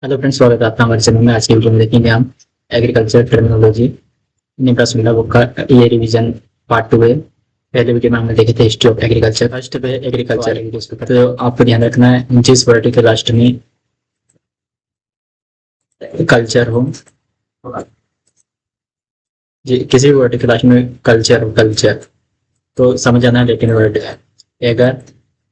Hello friends, स्वागत है आपका हमारे चैनल में। आज की वीडियो में देखेंगे हम एग्रीकल्चर टर्मिनोलॉजी निब्रास बुक का ये रिवीजन पार्ट 2 है। पहले वीडियो में हमने देखे थे हिस्ट्री ऑफ एग्रीकल्चर। फर्स्ट पे एग्रीकल्चर, तो आपको ध्यान रखना है जिस वर्ड के लास्ट में कल्चर हो, किसी भी वर्ड के लास्ट में कल्चर हो, कल्चर तो समझ आना है लेकिन वर्ड है एगर।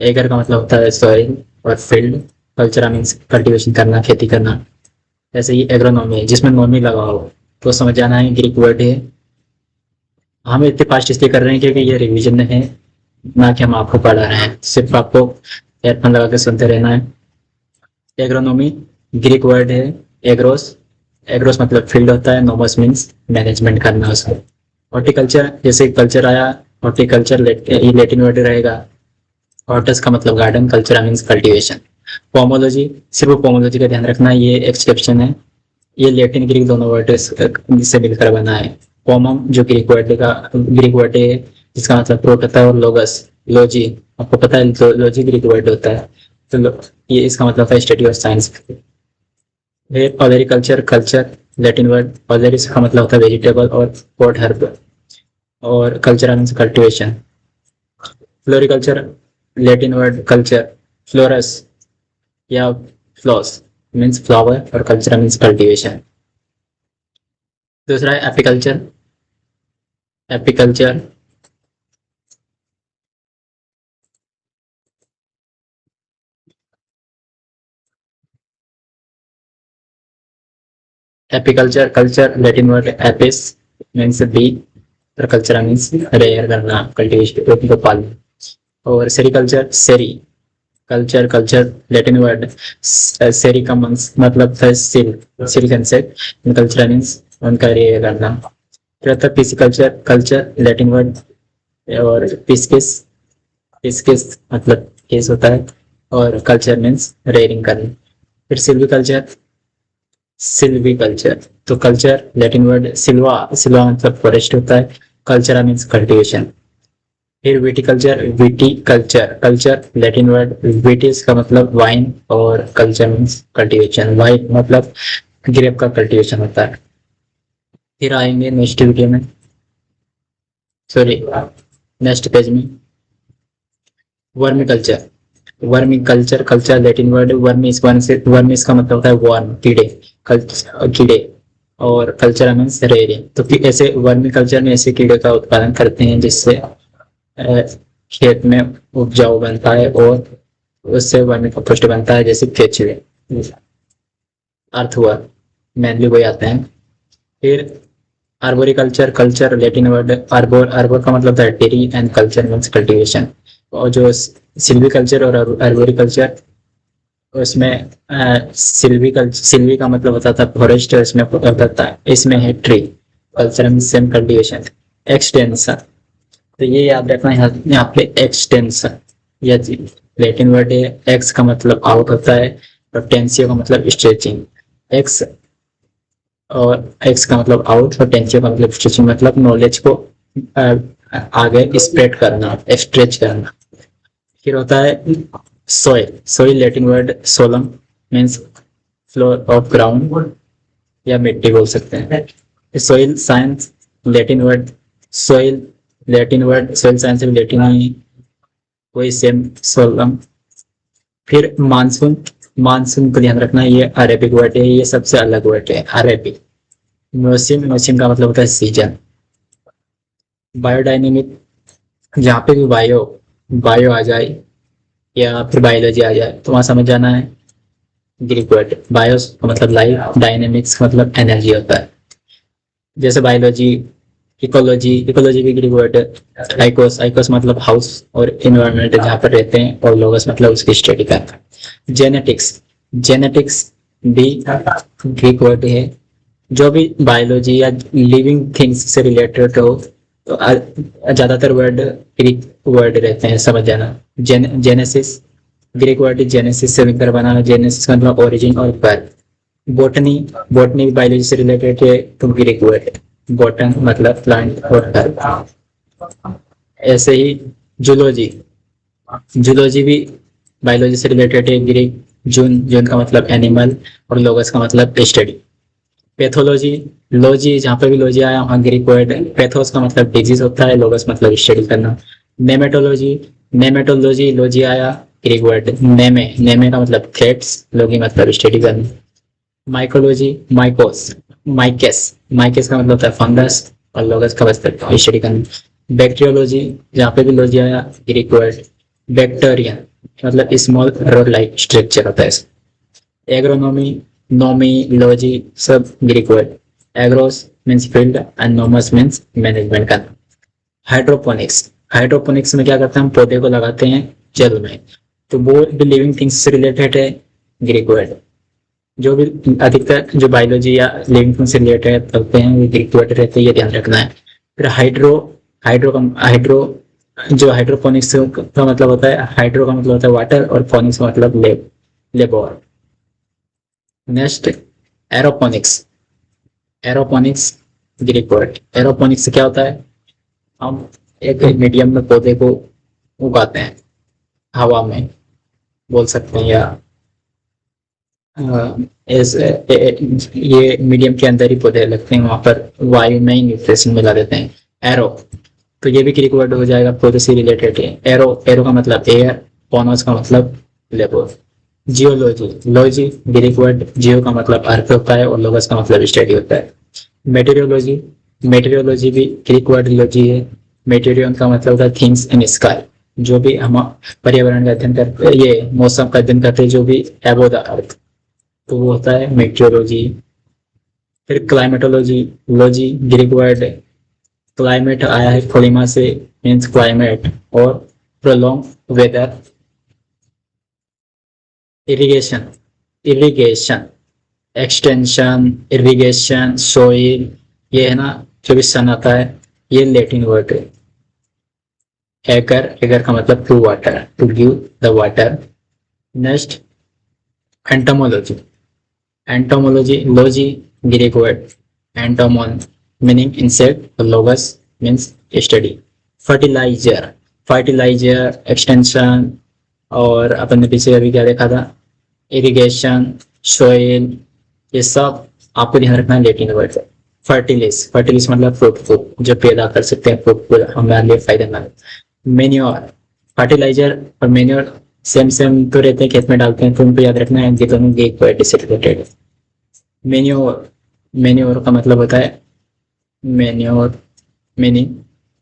एगर का मतलब होता है सॉइल और फील्ड। कल्चर मीन्स कल्टीवेशन करना, खेती करना। ऐसे ही एग्रोनॉमी है जिसमें नॉमी लगा हो तो समझ आना है ग्रीक वर्ड है। हम इतने फास्ट इसलिए कर रहे हैं क्योंकि ये रिवीजन है, ना कि हम आपको पढ़ा रहे हैं। सिर्फ आपको एयरफोन लगा के सुनते रहना है। एग्रोनॉमी ग्रीक वर्ड है एग्रोस। एग्रोस मतलब फील्ड होता है, नोमस मीन्स मैनेजमेंट करना उसको। हॉर्टिकल्चर, जैसे कल्चर आया, हॉर्टिकल्चर लेटिन वर्ड रहेगा। हॉर्टस का मतलब garden, culture means cultivation. Pomology, सिर्फ पोमोलॉजी का ध्यान रखना, ये एक्सक्रिप्शन है। ये लैटिन ग्रीक दोनों वर्ड से मिलकर बना है। पोमम जो ग्रीक वर्ड है जिसका मतलब फ्रूट होता है, और लोगस लॉजी, आपको पता है लॉजी ग्रीक वर्ड होता है। तो ये इसका मतलब है स्टडी ऑफ साइंस। फिर ऑलरिकल्चर, कल्चर लैटिन वर्ड। ऑलरिस का मतलब होता है वेजिटेबल और पॉट हर्ब, और culture means cultivation. Floriculture Latin word culture, फ्लोरस या फ्लॉस मीन्स फ्लावर, और कल्चर मीन्स कल्टीवेशन। दूसरा है apiculture. Apiculture apiculture culture Latin word एपिस मीन्स बी, और कल्चर मीन्स रेयर करना, कल्टीवेशन को पालना। और सेरिकल्चर सेरी कल्चर, कल्चर लैटिन वर्ड सेरी का मतलब था सिल्क इंसेक्ट, कल्चर मीन्स उनका रेयर करना। फिर आता है पिसिकल्चर, कल्चर लैटिन वर्ड, और पिस्किस, पिस्किस मतलब केस होता है, और कल्चर मीन्स रेयरिंग करना। फिर सिल्विकल्चर, सिल्विकल्चर तो culture Latin word silva, silva मतलब फॉरेस्ट होता है, कल्चर मीन्स कल्टीवेशन। फिर viticulture, viticulture culture Latin word vitis का मतलब वाइन, और कल्चर मीन्स कल्टीवेशन। वाइन मतलब ग्रेप का कल्टीवेशन होता है। फिर आएंगे नेक्स्ट वीडियो में, सॉरी नेक्स्ट पेज में, vermiculture. Vermiculture culture Latin word vermis, vermis का मतलब होता है वर्म, कीड़े, कीड़े, और कल्चर मीन्स रेयरिंग। तो ऐसे वर्मिकल्चर में ऐसे कीड़े का उत्पादन करते हैं जिससे खेत में उपजाऊ बनता है, और उससे वर्मी कंपोस्ट बनता है, जैसे केचुए, अर्थवर्म मेनली वही आते हैं। फिर आर्बोरिकल्चर, कल्चर लैटिन वर्ड आर्बोर, आर्बोर का मतलब है tree, and culture means cultivation. और जो सिल्वीकल्चर और आर्बोरिकल्चर, उसमें सिल्वी का मतलब होता था फॉरेस्ट, इसमें होता है, इसमें है tree, culture means same cultivation. Extension, तो ये याद रखना, यहाँ पे एक्सटेंशन या लैटिन वर्ड है। एक्स का मतलब आउट होता है, और टेंसियो का मतलब स्ट्रेचिंग। एक्स और एक्स का मतलब आउट, और टेंसियो का मतलब स्ट्रेचिंग, मतलब नॉलेज को आगे स्प्रेड करना, स्ट्रेच करना। फिर होता है soil, soil Latin word solum means floor of ground या मिट्टी बोल सकते हैं। Soil science Latin word soil, Latin word soil science में लैटिन ही वही सेम सोलम। फिर मानसून, मानसून को ध्यान रखना, ये अरेबिक वर्ड है, ये सबसे अलग वर्ड है अरेबिक। मौसम, मौसम का मतलब होता है सीजन। बायोडायनेमिक, जहाँ पे भी बायो बायो आ जाए या फिर बायोलॉजी आ जाए तो वहाँ समझ जाना है ग्रीक वर्ड। बायोस का मतलब लाइफ, डायनेमिक्स का मतलब एनर्जी होता है। जैसे बायोलॉजी, इकोलॉजी, इकोलॉजी भी ग्रीक वर्ड है। आइकोस, आइकोस मतलब हाउस और इन्वायरमेंट जहाँ पर रहते हैं, और लोगस मतलब उसकी स्टडी करता है। जेनेटिक्स, जेनेटिक्स भी ग्रीक वर्ड है। जो भी बायोलॉजी या लिविंग थिंग्स से रिलेटेड हो तो ज्यादातर वर्ड ग्रीक वर्ड रहते हैं, समझ जाना। जेनेसिस ग्रीक वर्ड जेनेसिस से मिलकर बना है, जेनेसिस का मतलब ओरिजिन और बर्थ। बोटनी, बोटनी बायोलॉजी से रिलेटेड है तो ग्रीक वर्ड है। बॉटन मतलब प्लांट और हर्ब। ऐसे ही जूलॉजी, जूलॉजी भी बायोलॉजी से रिलेटेड है, ग्रीक जून, जून का मतलब एनिमल और लोगस का मतलब स्टडी। पैथोलॉजी, लॉजी, जहाँ पे भी लॉजी आया वहाँ ग्रीक वर्ड पैथोस का मतलब डिजीज होता है, लोगस मतलब स्टडी करना। नेमेटोलॉजी, नेमेटोलॉजी, लॉजी आया ग्रीक वर्ड नेमे, नेमे का मतलब थ्रेड्स, लॉगी मतलब स्टडी करना। माइकोलॉजी, माइकोस, माइकेस, माइकेस का मतलब होता है फंगस और लोगस का मतलब स्टडी करना। बैक्टीरियोलॉजी, जहाँ पे भी लॉजी आया ग्रीक वर्ड बैक्टीरियन, मतलब स्मॉल रोड लाइक स्ट्रक्चर होता है। एग्रोनॉमी, नोमी, लॉजी सब Greek word. Agros means field and nomos means management का। हाइड्रोपोनिक्स, हाइड्रोपोनिक्स में क्या करते हैं, हम पौधे को लगाते हैं जल में, तो वो भी लिविंग थिंग्स से रिलेटेड है ग्रीक वर्ड। जो भी अधिकतर जो बायोलॉजी या लिविंग थिंग्स से रिलेटेड करते हैं वो ग्रीक वर्ड रहते हैं, ये ध्यान रखना है। फिर हाइड्रो, हाइड्रो जो हाइड्रोपोनिक्स का मतलब होता है, हाइड्रो का मतलब होता है वाटर और फोनिक्स का मतलब labour. Next aeroponics, aeroponics Greek word. Aeroponics से क्या होता है, हम एक मीडियम में पौधे को उगाते हैं, हवा में बोल सकते हैं, या ये मीडियम के अंदर ही पौधे लगते हैं, वहां पर वायु में ही न्यूट्रिशन मिला देते हैं। एरो, तो ये भी ग्रीक वर्ड हो जाएगा, पौधे से रिलेटेड है। एरो, एरो का मतलब एयर, पोनोस का मतलब labour. Geology, logy Greek word, geo का मतलब अर्थ होता है और लोगस का मतलब स्टडी होता है। मेटेरियोलॉजी, मेटेरियोलॉजी भी ग्रीक वर्ड लॉजी है। मेटेरियन का मतलब होता है थिंग्स इन स्काई, जो भी हम पर्यावरण का अध्ययन करते हैं, ये मौसम का अध्ययन करते हैं, जो भी एबो द अर्थ, तो वो होता है मेट्रोलॉजी। फिर climatology, logy Greek word, climate आया है क्लिमा से, मीन्स क्लाइमेट, और prolong weather. Irrigation, irrigation, extension, irrigation, soil, ये है ना जो भी सन आता है, ये लैटिन वर्ड है। एगर, एगर का मतलब to water, to give the water. Next entomology, entomology, logy Greek word entomon meaning insect, logos means study. Fertiliser, fertiliser, extension, और अपन ने पीछे अभी क्या देखा था, इरिगेशन, सोइल, ये सब आपको ध्यान रखना है लैटिन वर्ड है। फर्टिलिस, फर्टिलिस मतलब फ्रूटफुल, जो पैदा कर सकते हैं फ्रूटफुल, हमारे लिए फायदेमंद। मेन्योर, फर्टिलाइजर और मेन्योर सेम सेम तो रहते हैं, खेत में डालते हैं, तो उनको याद रखना है, ये दोनों एक वर्ड से रिलेटेड। मेन्योर, मेन्योर का मतलब होता है manure meaning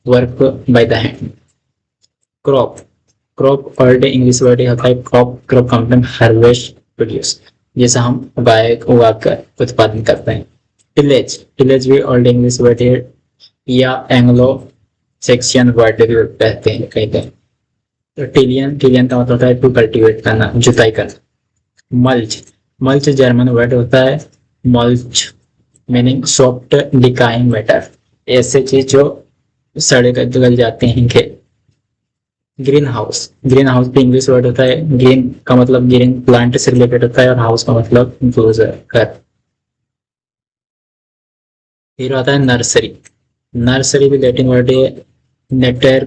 work by the hand. Crop, crop word English word होता है क्रॉप, क्रॉप का मतलब हार्वेस्ट, प्रोड्यूस, जैसा हम उगा कर उत्पादन करते हैं। टिलेज, टिलेज भी ओल्ड इंग्लिश वर्ड है, या एंग्लो सेक्शन वर्ड भी कहते हैं कहीं कहीं। तो टिलियन, टिलियन का मतलब होता है टू कल्टीवेट करना, जुताई करना। मल्च, मल्च जर्मन वर्ड होता है mulch meaning soft decaying matter, ऐसे चीज जो सड़े कर गल जाते हैं इनके। ग्रीन हाउस, ग्रीन हाउस भी इंग्लिश वर्ड होता है, ग्रीन का मतलब ग्रीन प्लांट से रिलेटेड होता है, और हाउस का मतलब इंक्लोजर, घर। फिर आता है नर्सरी, नर्सरी भी लैटिन वर्ड है, नेक्टर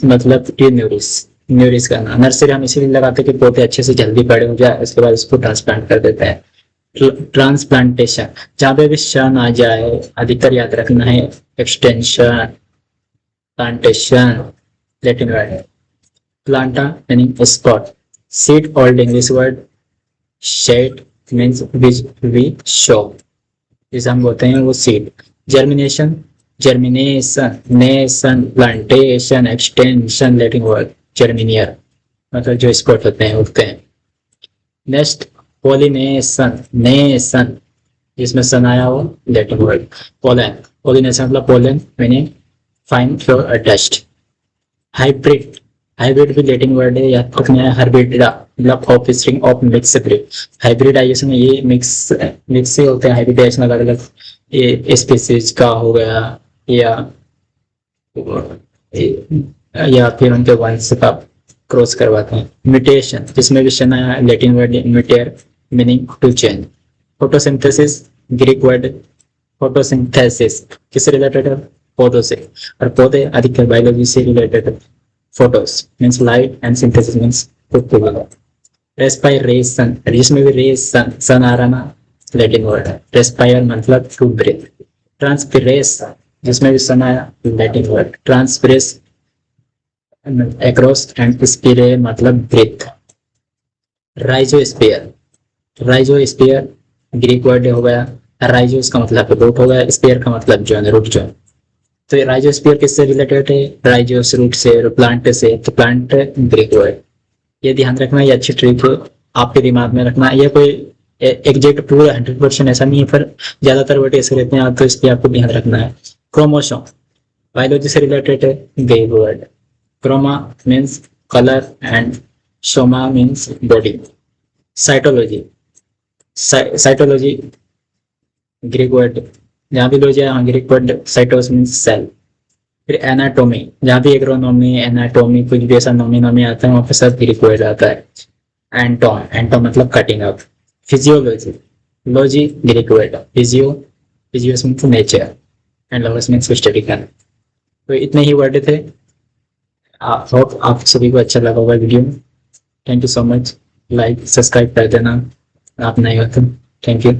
मतलब टू न्यूरिस, न्यूरिस करना। नर्सरी हम इसीलिए लगाते हैं कि पौधे अच्छे से जल्दी बड़े हो जाए, उसके बाद उसको ट्रांसप्लांट कर देते हैं। ट्रांसप्लांटेशन, जहाँ पे भी शन आ जाए अधिकतर याद रखना है, एक्सटेंशन, प्लांटेशन लैटिन वर्ड है। Planta meaning spot. Seed old English word, shed means which we sow, जिसे हम बोलते हैं वो seed. Germination, germination, nation, plantation, extension Latin word germinare, मतलब जो स्पॉट होते हैं उगते हैं। नेक्स्ट पोलिनेशन, नेशन जिसमें सन आया हो लैटिन वर्ड। पोलन, पोलिनेशन मतलब pollen meaning fine flour dust. Hybrid, hybrid भी लैटिन वर्ड है, याद रखना है, हाइब्रिडा मतलब offspring of mix breed. Hybridization ये मिक्स मिक्स ही होते हैं, हाइब्रिडाइजेशन अलग अलग ये स्पीसीज का हो गया, या फिर उनके वंश का क्रॉस करवाते हैं। म्यूटेशन, जिसमें भी शन आया Latin word mutare meaning to change. Photosynthesis Greek word photosynthesis किससे रिलेटेड है, पौधों से, और पौधे अधिकतर बायोलॉजी से रिलेटेड है। Photos means light and synthesis means put together. Respiration, जिसमें भी रेशन सन आ रहा ना, लैटिन वर्ड है। रेस्पायर मतलब टू ब्रीथ। ट्रांसपिरेशन, जिसमें भी सन आया, लैटिन वर्ड। ट्रांसप्रेस एक्रॉस एंड स्पिरे मतलब breathe. Rhizosphere, rhizosphere Greek word हो गया। राइजोस का मतलब रूट हो गया, स्पेयर का मतलब जो है रूट जो है। तो ये राइजोस्फीयर किससे रिलेटेड है? राइजोस रूट से, प्लांट से। तो प्लांट ग्रीक वर्ड। ये ध्यान रखना, ये अच्छी ट्रिक है, आपके दिमाग में रखना। ये कोई एग्जैक्ट पूरा 100% ऐसा नहीं है, पर ज्यादातर वर्ड ऐसे रहते हैं, तो इस पर आपको ध्यान रखना है। क्रोमोसोम बायोलॉजी से रिलेटेड है, Greek word. Chroma means colour and soma means body. Cytology, cytology Greek word. जहाँ भी लो जाए ग्रीक वर्ड साइटोस मीन्स सेल। फिर एनाटोमी, जहाँ भी एग्रोनॉमी, एनाटोमी, कुछ भी ऐसा नॉमी नॉमी आता है वहाँ पे सब ग्रीक वर्ड आता है। एंटोम, एंटोम मतलब cutting up. Physiology, logy Greek word. Physio, physios means nature and logos means study करना। तो इतने ही वर्ड थे। आप होप आप सभी को अच्छा लगा होगा video. Thank you so much. Like subscribe कर देना आप नए हो तो। Thank you.